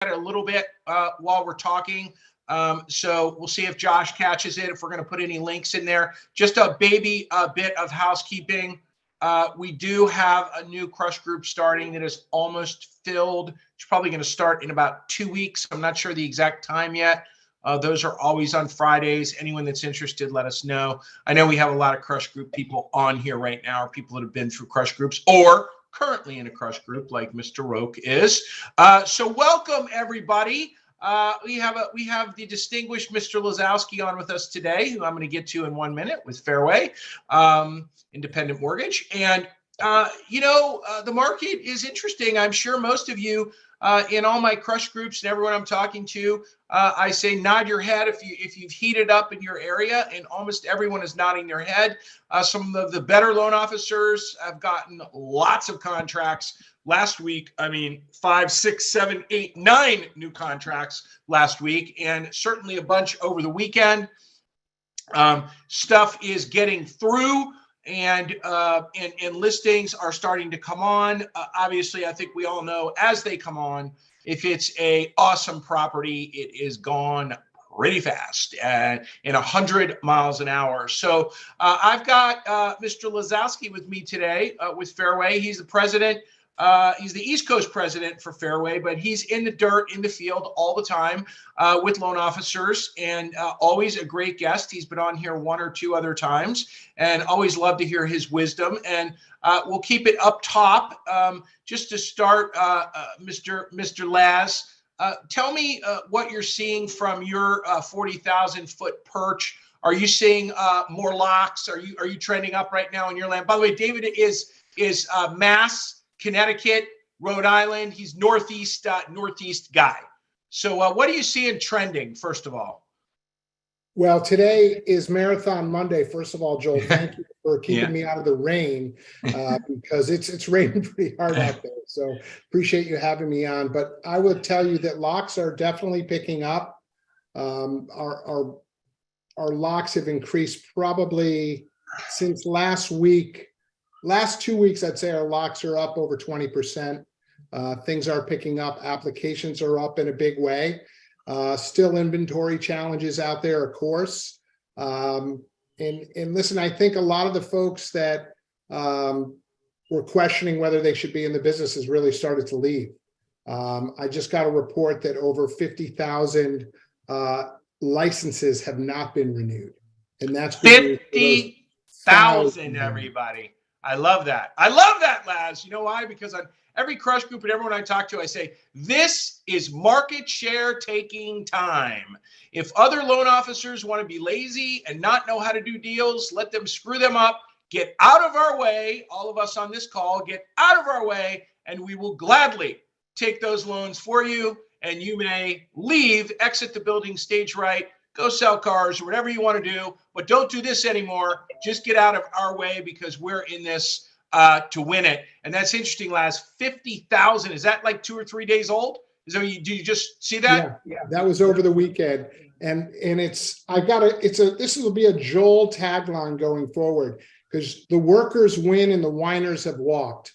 a little bit while we're talking. So we'll see if Josh catches it, if we're going to put any links in there. Just a bit of housekeeping. We do have a new crush group starting that is almost filled. It's probably going to start in about 2 weeks. I'm not sure the exact time yet. Those are always on Fridays. Anyone that's interested, let us know. I know we have a lot of crush group people on here right now, or people that have been through crush groups or currently in a crush group like Mr. Roke is. So welcome, everybody. We have the distinguished Mr. Lazowski on with us today, who I'm going to get to in 1 minute with Fairway, independent mortgage. And, the market is interesting. I'm sure most of you in all my crush groups and everyone I'm talking to, I say nod your head if you've heated up in your area, and almost everyone is nodding their head. Some of the better loan officers have gotten lots of contracts last week. I mean, 5, 6, 7, 8, 9 new contracts last week, and certainly a bunch over the weekend. Stuff is getting through, and listings are starting to come on. Obviously, I think we all know as they come on, if it's a awesome property, it is gone pretty fast in 100 miles an hour. So I've got Mr. Lazowski with me today with Fairway. He's the president. He's the East Coast president for Fairway, but he's in the dirt, in the field all the time with loan officers, and always a great guest. He's been on here 1 or 2 other times, and always love to hear his wisdom. And we'll keep it up top. Just to start, Mr. Laz, tell me what you're seeing from your 40,000 foot perch. Are you seeing more locks? Are you trending up right now in your land? By the way, David is Mass, Connecticut, Rhode Island. He's northeast guy. So what are you seeing trending, first of all? Well, today is Marathon Monday. First of all, Joel, thank you for keeping me out of the rain because it's raining pretty hard out there. So appreciate you having me on. But I would tell you that locks are definitely picking up. Our locks have increased probably since last week. Last 2 weeks, I'd say our locks are up over 20%. Things are picking up. Applications are up in a big way. Still inventory challenges out there, of course. And listen, I think a lot of the folks that were questioning whether they should be in the business has really started to leave. I just got a report that over 50,000 licenses have not been renewed. And that's 50,000, everybody. I love that. I love that, Laz. You know why? Because on every crush group and everyone I talk to, I say, this is market share taking time. If other loan officers want to be lazy and not know how to do deals, let them screw them up. Get out of our way. All of us on this call, get out of our way, and we will gladly take those loans for you. And you may leave, exit the building stage right, go sell cars or whatever you want to do, but don't do this anymore. Just get out of our way because we're in this to win it. And that's interesting, Laz. 50,000. Is that like 2 or 3 days old? Do you just see that? Yeah, that was over the weekend. And this will be a Joel tagline going forward because the workers win and the whiners have walked.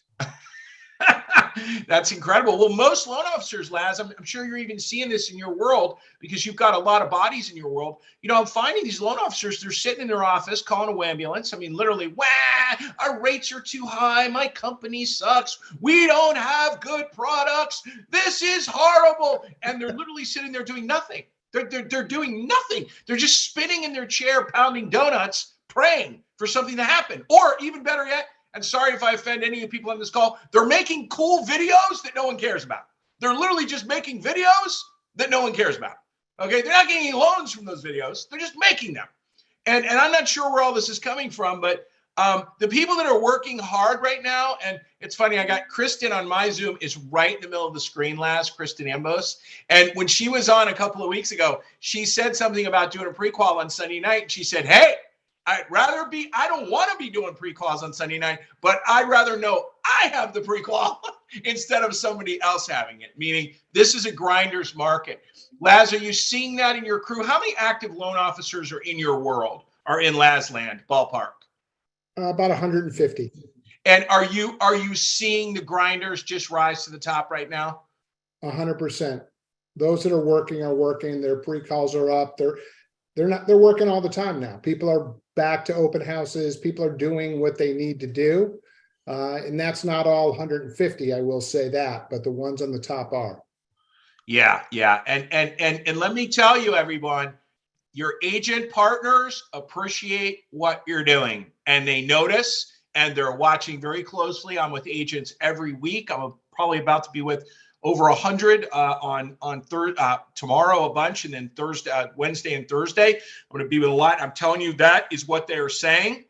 That's incredible. Well, most loan officers, Laz, I'm sure you're even seeing this in your world because you've got a lot of bodies in your world. I'm finding these loan officers, they're sitting in their office calling a ambulance. I mean, literally, our rates are too high. My company sucks. We don't have good products. This is horrible. And they're literally sitting there doing nothing. They're doing nothing. They're just spinning in their chair, pounding donuts, praying for something to happen. Or even better yet, and sorry if I offend any of the people on this call, they're making cool videos that no one cares about. They're literally just making videos that no one cares about. Okay, they're not getting any loans from those videos. They're just making them. And I'm not sure where all this is coming from, but the people that are working hard right now, and it's funny, I got Kristen on my Zoom, is right in the middle of the screen, Last, Kristen Ambos. And when she was on a couple of weeks ago, she said something about doing a pre-qual on Sunday night. And she said, hey, I don't want to be doing pre-quals on Sunday night, but I'd rather know I have the pre-qual instead of somebody else having it, meaning this is a grinder's market. Laz, are you seeing that in your crew? How many active loan officers are in your world, are in Laz land, ballpark? About 150. And are you seeing the grinders just rise to the top right now? 100%. those that are working. Their pre-calls are up. They're working all the time now. People are back to open houses. People are doing what they need to do. And that's not all 150, I will say that, but the ones on the top are. Yeah, yeah. And let me tell you, everyone, your agent partners appreciate what you're doing, and they notice, and they're watching very closely. I'm with agents every week. I'm probably about to be with over 100 on tomorrow, a bunch, and then Thursday, Wednesday and Thursday. I'm going to be with a lot. I'm telling you, that is what they're saying,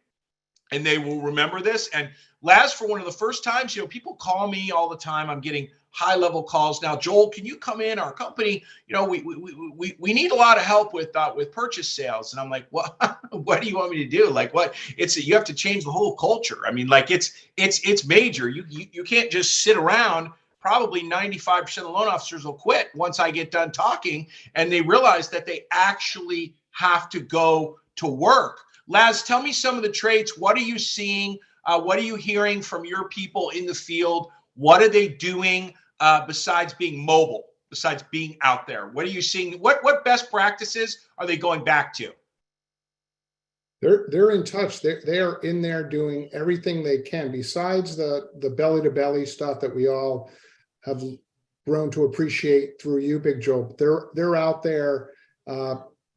and they will remember this. And last, for one of the first times, people call me all the time. I'm getting high level calls now. Joel, can you come in our company? We need a lot of help with purchase sales. And I'm like, what? What do you want me to do? Like, what? You have to change the whole culture. I mean, like it's major. You can't just sit around. Probably 95% of loan officers will quit once I get done talking, and they realize that they actually have to go to work. Laz, tell me some of the traits. What are you seeing? What are you hearing from your people in the field? What are they doing besides being mobile, besides being out there? What are you seeing? What best practices are they going back to? They're in touch. They are in there doing everything they can besides the belly to belly stuff that we all have grown to appreciate through you, bigJOEL. They're out there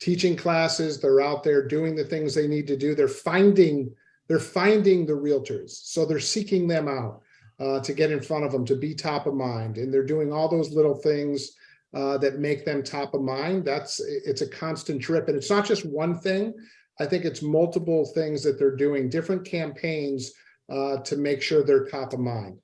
teaching classes. They're out there doing the things they need to do. They're finding the realtors. So they're seeking them out to get in front of them, to be top of mind. And they're doing all those little things that make them top of mind. It's a constant trip. And it's not just one thing. I think it's multiple things that they're doing, different campaigns to make sure they're top of mind.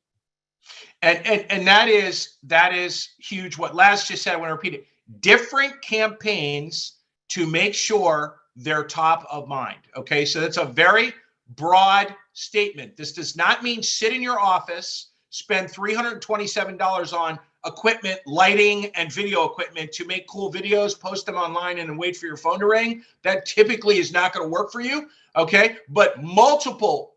And that is huge. What Laz just said, I want to repeat it. Different campaigns to make sure they're top of mind. Okay, so that's a very broad statement. This does not mean sit in your office, spend $327 on equipment, lighting, and video equipment to make cool videos, post them online, and then wait for your phone to ring. That typically is not going to work for you. Okay, but multiple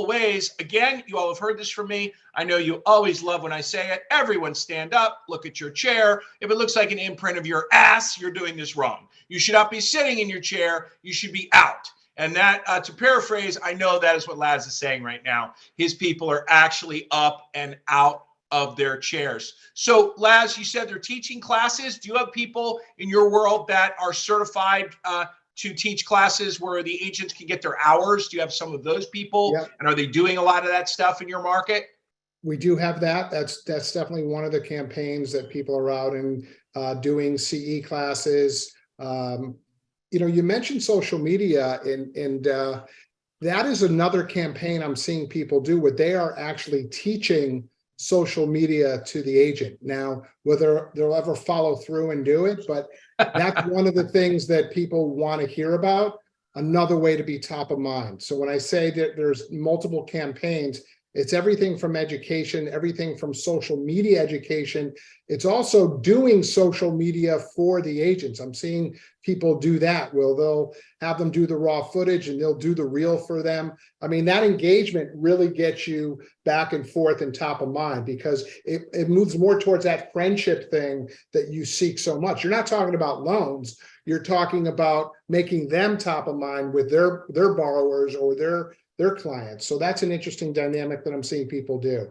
ways. Again, you all have heard this from me. I know you always love when I say it. Everyone stand up, look at your chair. If it looks like an imprint of your ass, you're doing this wrong. You should not be sitting in your chair. You should be out. And that, to paraphrase, I know that is what Laz is saying right now. His people are actually up and out of their chairs. So Laz, you said they're teaching classes. Do you have people in your world that are certified to teach classes where the agents can get their hours? Do you have some of those people? Yep. And are they doing a lot of that stuff in your market? We do have that. That's definitely one of the campaigns that people are out and doing CE classes. You mentioned social media, and that is another campaign I'm seeing people do, where they are actually teaching social media to the agent. Now, whether they'll ever follow through and do it, but that's one of the things that people want to hear about, another way to be top of mind. So when I say that there's multiple campaigns, it's everything from education, everything from social media education. It's also doing social media for the agents. I'm seeing people do that. They'll have them do the raw footage and they'll do the reel for them. I mean, that engagement really gets you back and forth and top of mind, because it moves more towards that friendship thing that you seek so much. You're not talking about loans. You're talking about making them top of mind with their borrowers or their clients. So that's an interesting dynamic that I'm seeing people do.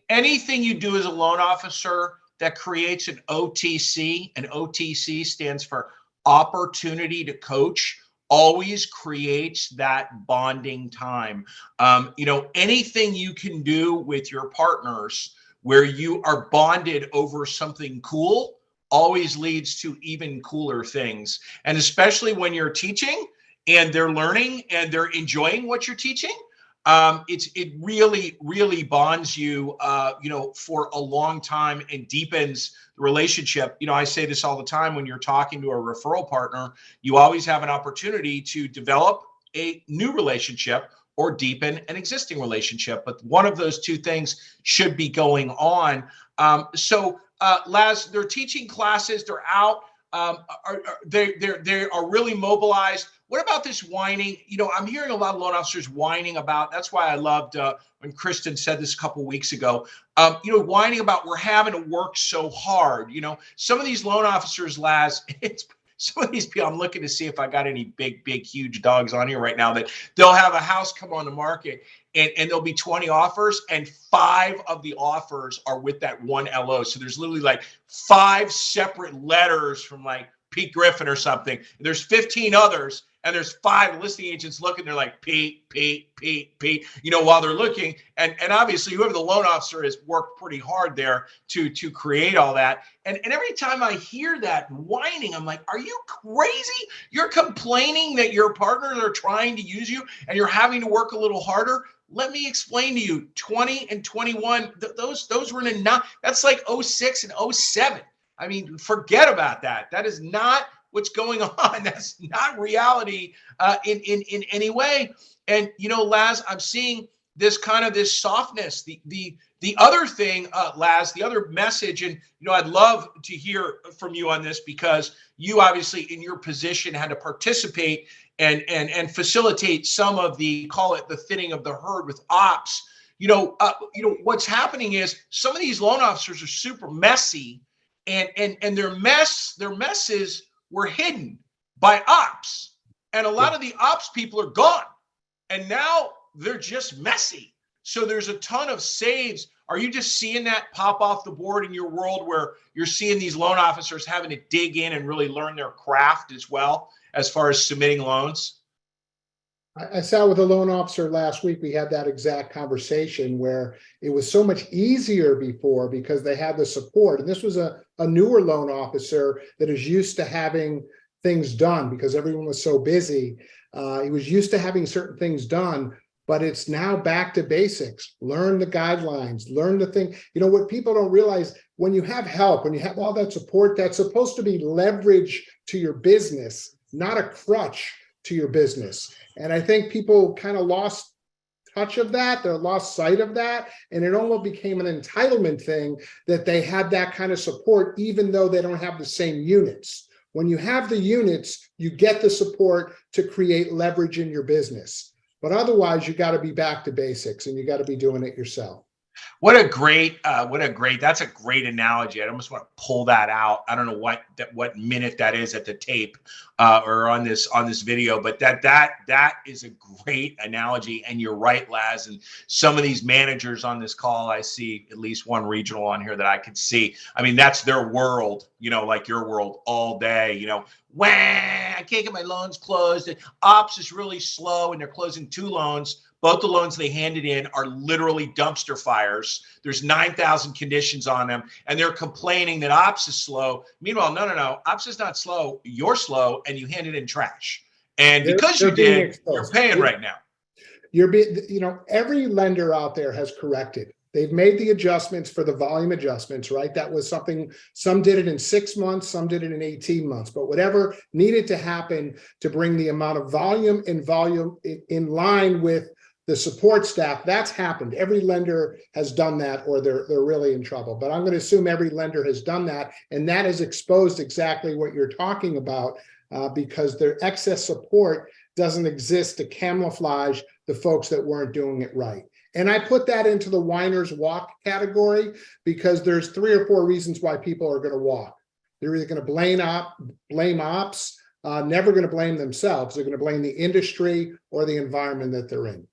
Anything you do as a loan officer that creates an OTC stands for opportunity to coach, always creates that bonding time. Anything you can do with your partners where you are bonded over something cool always leads to even cooler things. And especially when you're teaching and they're learning and they're enjoying what you're teaching, it really bonds you, for a long time and deepens the relationship. I say this all the time: when you're talking to a referral partner, you always have an opportunity to develop a new relationship or deepen an existing relationship. But one of those two things should be going on. Laz, they're teaching classes. They're out. They are really mobilized. what about this whining? I'm hearing a lot of loan officers whining about. That's why I loved when Kristen said this a couple of weeks ago. Whining about we're having to work so hard. Some of these loan officers, Laz, it's some of these people. I'm looking to see if I got any big, huge dogs on here right now. That they'll have a house come on the market, and there'll be 20 offers, and 5 of the offers are with that one LO. So there's literally like 5 separate letters from like Pete Griffin or something. There's 15 others, and there's 5 listing agents looking. They're like, Pete, while they're looking. And obviously, whoever the loan officer has worked pretty hard there to create all that. And every time I hear that whining, I'm like, are you crazy? You're complaining that your partners are trying to use you and you're having to work a little harder. Let me explain to you, 20 and 21, those were that's like 06 and 07. I mean, forget about that. That is not what's going on. That's not reality in any way. And, Laz, I'm seeing this softness. The other thing, Laz, the other message, and, I'd love to hear from you on this, because you obviously in your position had to participate and facilitate some of the, call it the thinning of the herd with ops. What's happening is some of these loan officers are super messy, and their messes were hidden by ops, and a lot of the ops people are gone, and now they're just messy. So there's a ton of saves. Are you just seeing that pop off the board in your world, where you're seeing these loan officers having to dig in and really learn their craft as well, as far as submitting loans? I sat with a loan officer last week. We had that exact conversation where it was so much easier before because they had the support. And this was a newer loan officer that is used to having things done because everyone was so busy. He was used to having certain things done, but it's now back to basics. Learn the guidelines, learn the thing. What people don't realize, when you have help, when you have all that support, that's supposed to be leverage to your business, not a crutch to your business. And I think people kind of lost touch of that. They lost sight of that. And it almost became an entitlement thing that they had that kind of support, even though they don't have the same units. When you have the units, you get the support to create leverage in your business. But otherwise, you got to be back to basics, and you got to be doing it yourself. That's a great analogy. I almost want to pull that out. I don't know what minute that is at the tape or on this video, but that is a great analogy. And you're right, Laz. And some of these managers on this call, I see at least one regional on here that I could see. I mean, that's their world, like your world all day, wah, I can't get my loans closed. And ops is really slow, and they're closing 2 loans. Both the loans they handed in are literally dumpster fires. There's 9,000 conditions on them, and they're complaining that ops is slow. Meanwhile, no. Ops is not slow. You're slow, and you handed in trash. And because you did, you're paying right now. Every lender out there has corrected. They've made the adjustments for the volume adjustments, right? That was something, some did it in 6 months, some did it in 18 months, but whatever needed to happen to bring the amount of volume in line with the support staff, that's happened. Every lender has done that, or they're really in trouble. But I'm going to assume every lender has done that, and that has exposed exactly what you're talking about, because their excess support doesn't exist to camouflage the folks that weren't doing it right. And I put that into the whiners walk category because there's 3 or 4 reasons why people are going to walk. They're either going to blame ops, never going to blame themselves. They're going to blame the industry or the environment that they're in.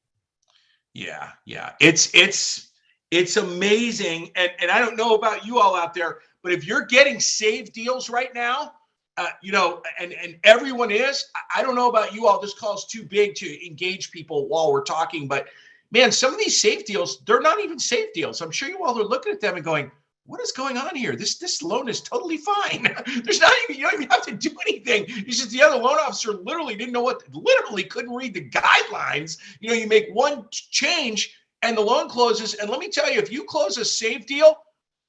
Yeah. It's amazing. And I don't know about you all out there, but if you're getting save deals right now, and everyone is, I don't know about you all, this call is too big to engage people while we're talking, but man, some of these safe deals, they're not even safe deals. I'm sure you all are looking at them and going, what is going on here? This loan is totally fine. You don't even have to do anything. It's just the other loan officer literally couldn't read the guidelines. You make one change and the loan closes. And let me tell you, if you close a safe deal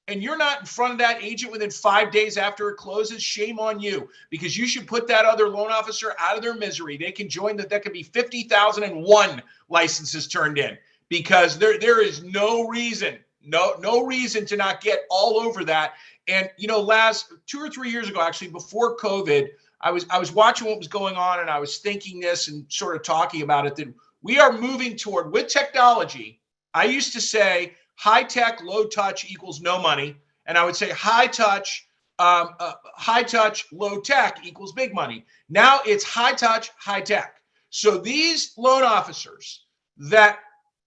and you're not in front of that agent within 5 days after it closes, shame on you, because you should put that other loan officer out of their misery. They can join that could be 50,001 licenses turned in, because there is no reason to not get all over that. And, Laz, 2 or 3 years ago, actually, before COVID, I was watching what was going on, and I was thinking this and sort of talking about it, that we are moving toward, with technology. I used to say high tech, low touch equals no money. And I would say high touch, low tech equals big money. Now it's high touch, high tech. So these loan officers that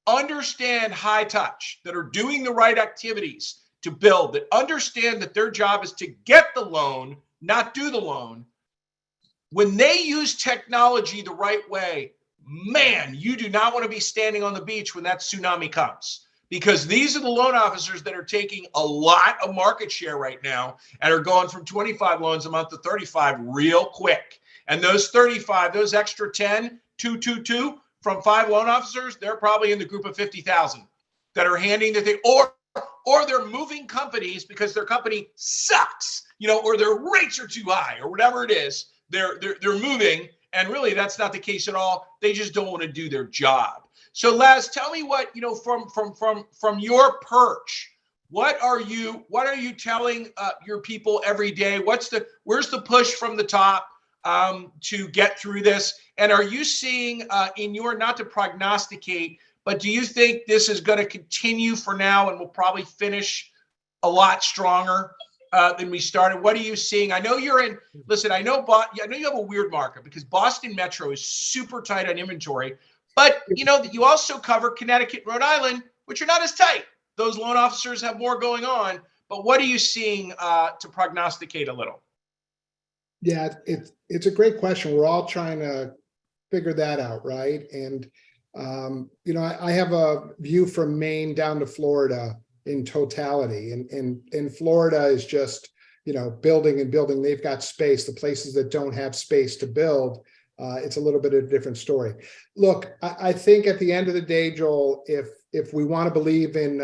understand high touch, that are doing the right activities to build, that understand that their job is to get the loan, not do the loan. When they use technology the right way, man, you do not want to be standing on the beach when that tsunami comes, because these are the loan officers that are taking a lot of market share right now and are going from 25 loans a month to 35 real quick. And those 35, those extra 10, 222 from 5 loan officers, they're probably in the group of 50,000 that are handing the thing, or they're moving companies because their company sucks, or their rates are too high, or whatever it is. They're moving, and really that's not the case at all. They just don't want to do their job. So Laz, tell me what, from your perch, what are you telling your people every day? Where's the push from the top to get through this? And are you seeing in your, not to prognosticate, but do you think this is going to continue for now and will probably finish a lot stronger than we started? What are you seeing? I know you're in, listen, I know you have a weird market because Boston Metro is super tight on inventory, but you also cover Connecticut, Rhode Island, which are not as tight. Those loan officers have more going on, but what are you seeing to prognosticate a little? Yeah, it's a great question. We're all trying to figure that out, right? And I have a view from Maine down to Florida in totality, and Florida is just building and building. They've got space. The places that don't have space to build, it's a little bit of a different story. Look, I think at the end of the day, Joel, if we want to believe in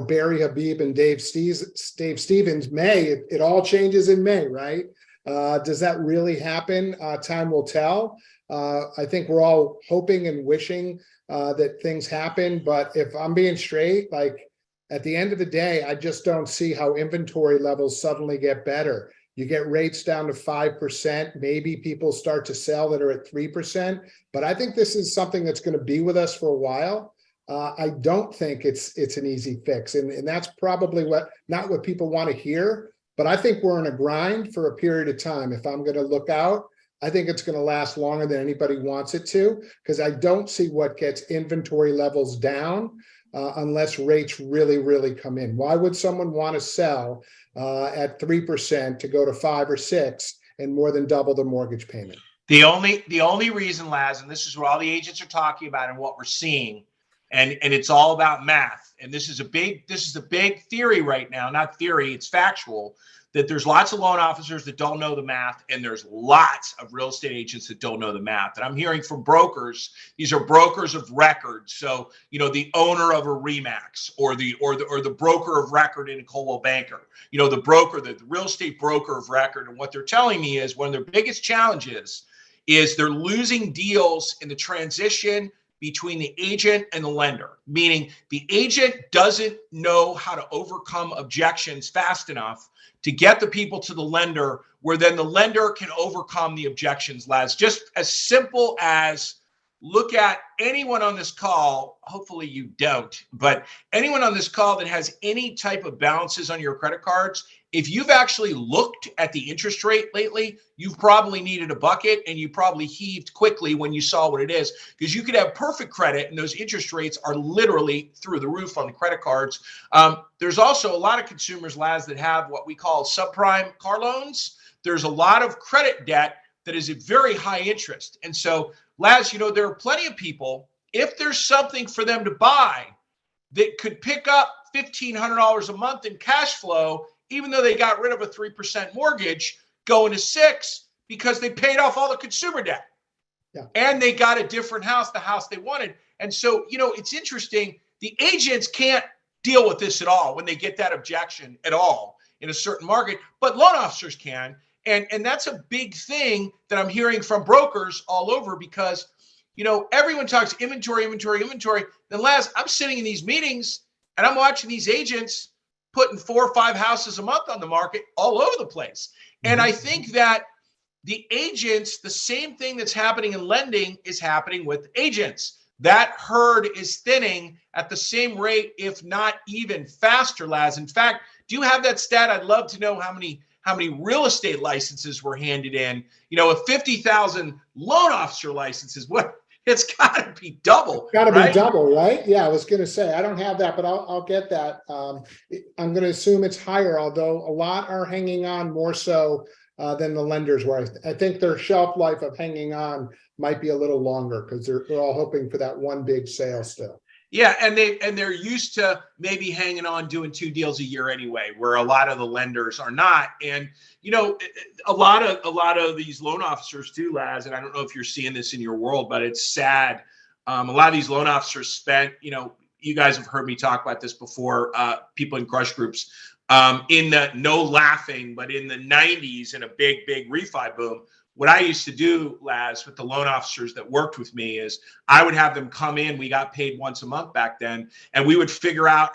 Barry Habib and Dave Stevens, May, it all changes in May, right? Does that really happen? Time will tell. I think we're all hoping and wishing that things happen, but if I'm being straight, like at the end of the day, I just don't see how inventory levels suddenly get better. You get rates down to 5%, maybe people start to sell that are at 3%, but I think this is something that's going to be with us for a while. I don't think it's an easy fix, and that's probably not what people want to hear, but I think we're in a grind for a period of time. If I'm going to look out, I think it's going to last longer than anybody wants it to, because I don't see what gets inventory levels down unless rates really, really come in. Why would someone want to sell at 3% to go to 5 or 6 and more than double the mortgage payment? The only reason, Laz, and this is what all the agents are talking about and what we're seeing, and it's all about math. And this is a big theory right now, not theory, it's factual, that there's lots of loan officers that don't know the math, and there's lots of real estate agents that don't know the math. And I'm hearing from brokers, these are brokers of record. So, the owner of a Remax or the broker of record in a Coldwell Banker, the real estate broker of record. And what they're telling me is one of their biggest challenges is they're losing deals in the transition between the agent and the lender, meaning the agent doesn't know how to overcome objections fast enough to get the people to the lender, where then the lender can overcome the objections, Laz. Just as simple as look at anyone on this call, hopefully you don't, but anyone on this call that has any type of balances on your credit cards, if you've actually looked at the interest rate lately, you've probably needed a bucket, and you probably heaved quickly when you saw what it is, because you could have perfect credit and those interest rates are literally through the roof on the credit cards. There's also a lot of consumers, Laz, that have what we call subprime car loans. There's a lot of credit debt that is at very high interest. And so, Laz, there are plenty of people, if there's something for them to buy that could pick up $1,500 a month in cash flow, even though they got rid of a 3% mortgage, going to 6 because they paid off all the consumer debt. Yeah. And they got a different house, the house they wanted. And so, it's interesting. The agents can't deal with this at all when they get that objection at all in a certain market, but loan officers can. And that's a big thing that I'm hearing from brokers all over, because, everyone talks inventory. Then, Laz, I'm sitting in these meetings and I'm watching these agents putting 4 or 5 houses a month on the market all over the place. And I think that the agents, the same thing that's happening in lending is happening with agents. That herd is thinning at the same rate, if not even faster, Laz. In fact, do you have that stat? I'd love to know how many real estate licenses were handed in. You know, with 50,000 loan officer licenses, what it's got to be double. Got to right? be double, right? Yeah, I was going to say I don't have that, but I'll get that. I'm going to assume it's higher, although a lot are hanging on more so than the lenders were. I think their shelf life of hanging on might be a little longer because they're all hoping for that one big sale still. Yeah, and they're used to maybe hanging on doing 2 deals a year anyway, where a lot of the lenders are not. And you know, a lot of these loan officers too, Laz. And I don't know if you're seeing this in your world, but it's sad. A lot of these loan officers spent, you know, you guys have heard me talk about this before. People in crush groups, in the no laughing, but in the 90s, in a big refi boom. What I used to do, Laz, with the loan officers that worked with me is I would have them come in. We got paid once a month back then, and we would figure out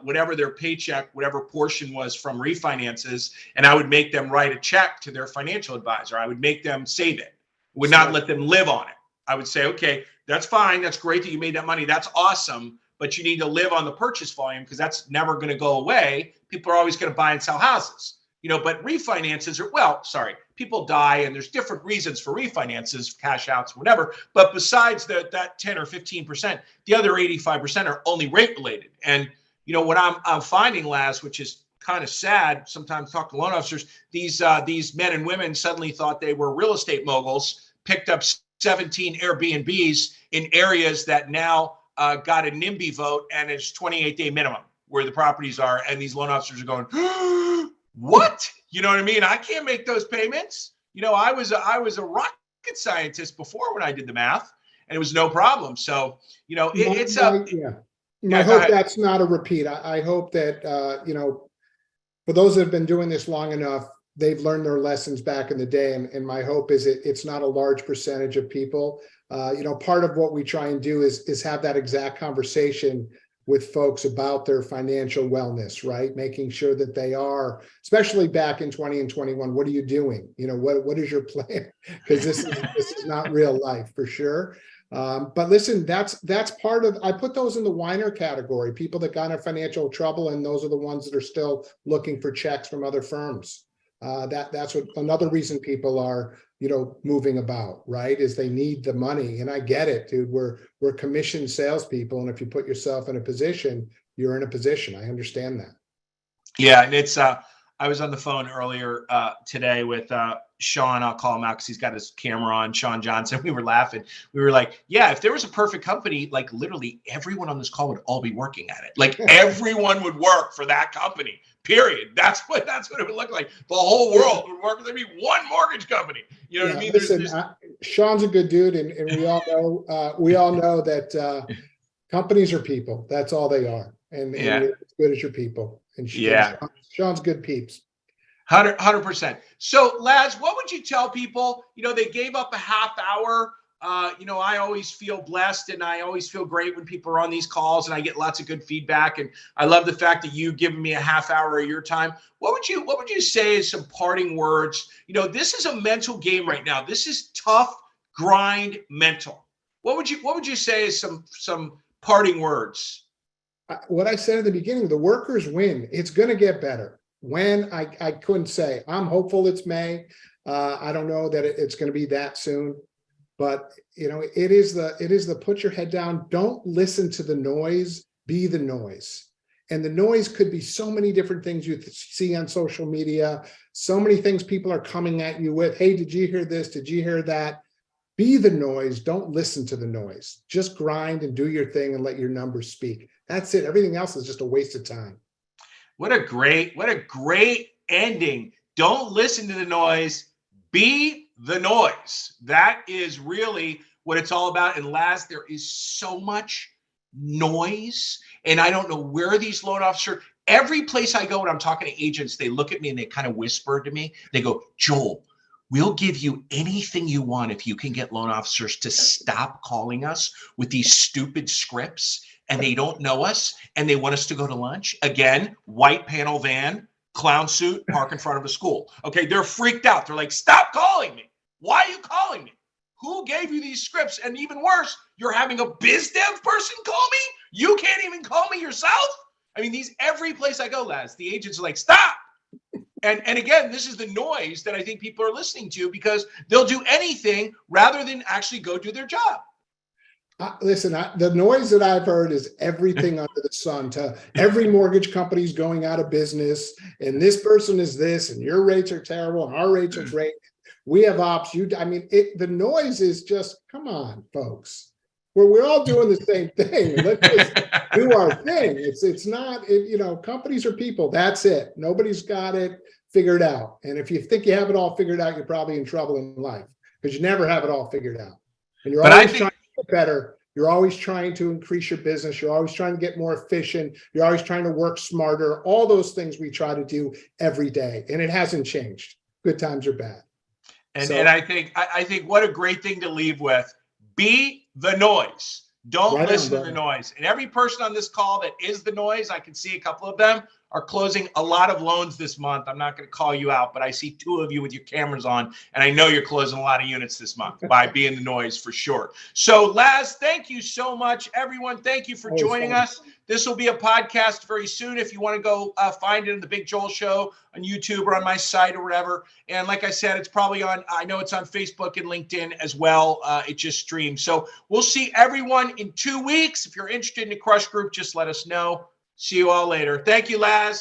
whatever their paycheck, whatever portion was from refinances, and I would make them write a check to their financial advisor. I would make them save it, would not let them live on it. I would say, okay, that's fine. That's great that you made that money. That's awesome. But you need to live on the purchase volume because that's never going to go away. People are always going to buy and sell houses. You know, but refinances are, people die and there's different reasons for refinances, cash outs, whatever. But besides that 10 or 15%, the other 85% are only rate related. And, you know, what I'm finding, Laz, which is kind of sad, sometimes talk to loan officers, these men and women suddenly thought they were real estate moguls, picked up 17 Airbnbs in areas that now got a NIMBY vote and it's 28-day minimum where the properties are. And these loan officers are going, what? You know what I mean? I can't make those payments. You know, I was a rocket scientist before when I did the math, and it was no problem. So, you know, it's a I hope that's not a repeat. I hope that you know, for those that have been doing this long enough, they've learned their lessons back in the day. And my hope is it's not a large percentage of people. You know, part of what we try and do is have that exact conversation with folks about their financial wellness, right? Making sure that they are, especially back in 20 and 21, what are you doing? You know, what is your plan? Because this is not real life for sure. But listen, that's part of, I put those in the whiner category, people that got in financial trouble, and those are the ones that are still looking for checks from other firms. That's what another reason people are, you know, moving about, right? Is they need the money. And I get it, dude. We're commissioned salespeople. And if you put yourself in a position, you're in a position. I understand that. Yeah. And it's, I was on the phone earlier today with Sean. I'll call him out because he's got his camera on, Sean Johnson. We were laughing. We were like, yeah, if there was a perfect company, like literally everyone on this call would all be working at it. Like everyone would work for that company, period. That's what it would look like. The whole world would work. There'd be one mortgage company. You know what I mean? Listen, Sean's a good dude. And we all know that companies are people. That's all they are. And you're as good as your people. And Sean's good peeps. 100%. So, Laz, what would you tell people? You know, they gave up a half hour. You know, I always feel blessed and I always feel great when people are on these calls and I get lots of good feedback. And I love the fact that you've given me a half hour of your time. What would you say is some parting words? You know, this is a mental game right now. This is tough grind mental. What would you say is some parting words? What I said at the beginning, the workers win. It's going to get better. When I couldn't say. I'm hopeful it's May. I don't know that it's going to be that soon, but you know, it is the put your head down. Don't listen to the noise. Be the noise. And the noise could be so many different things you see on social media. So many things people are coming at you with. Hey, did you hear this? Did you hear that? Be the noise. Don't listen to the noise. Just grind and do your thing and let your numbers speak. That's it. Everything else is just a waste of time. What a great ending. Don't listen to the noise. Be the noise. That is really what it's all about. And Laz, there is so much noise. And I don't know where these loan officers, every place I go when I'm talking to agents, they look at me and they kind of whisper to me. They go, Joel, we'll give you anything you want if you can get loan officers to stop calling us with these stupid scripts and they don't know us and they want us to go to lunch. Again, white panel van, clown suit, park in front of a school. Okay, they're freaked out. They're like, stop calling me. Why are you calling me? Who gave you these scripts? And even worse, you're having a biz dev person call me? You can't even call me yourself? I mean, every place I go, Laz, the agents are like, stop. And again, this is the noise that I think people are listening to, because they'll do anything rather than actually go do their job. Listen, the noise that I've heard is everything under the sun. To every mortgage company's going out of business, and this person is this, and your rates are terrible, and our rates are great. We have ops. The noise is just, come on, folks. We're all doing the same thing. Let's just do our thing. It's not, companies are people. That's it. Nobody's got it figured out. And if you think you have it all figured out, you're probably in trouble in life, because you never have it all figured out. And you're always trying to get better. You're always trying to increase your business. You're always trying to get more efficient. You're always trying to work smarter. All those things we try to do every day. And it hasn't changed. Good times or bad. And I think what a great thing to leave with. Be the noise. Don't listen to the noise. And every person on this call that is the noise, I can see a couple of them are closing a lot of loans this month. I'm not going to call you out, but I see 2 of you with your cameras on, and I know you're closing a lot of units this month by being the noise for sure. So Laz, thank you so much. Everyone, thank you for joining us. This will be a podcast very soon. If you want to go find it in the Big Joel Show on YouTube or on my site or whatever. And like I said, it's probably I know it's on Facebook and LinkedIn as well. It just streams. So we'll see everyone in 2 weeks. If you're interested in the Crush Group, just let us know. See you all later. Thank you, Laz.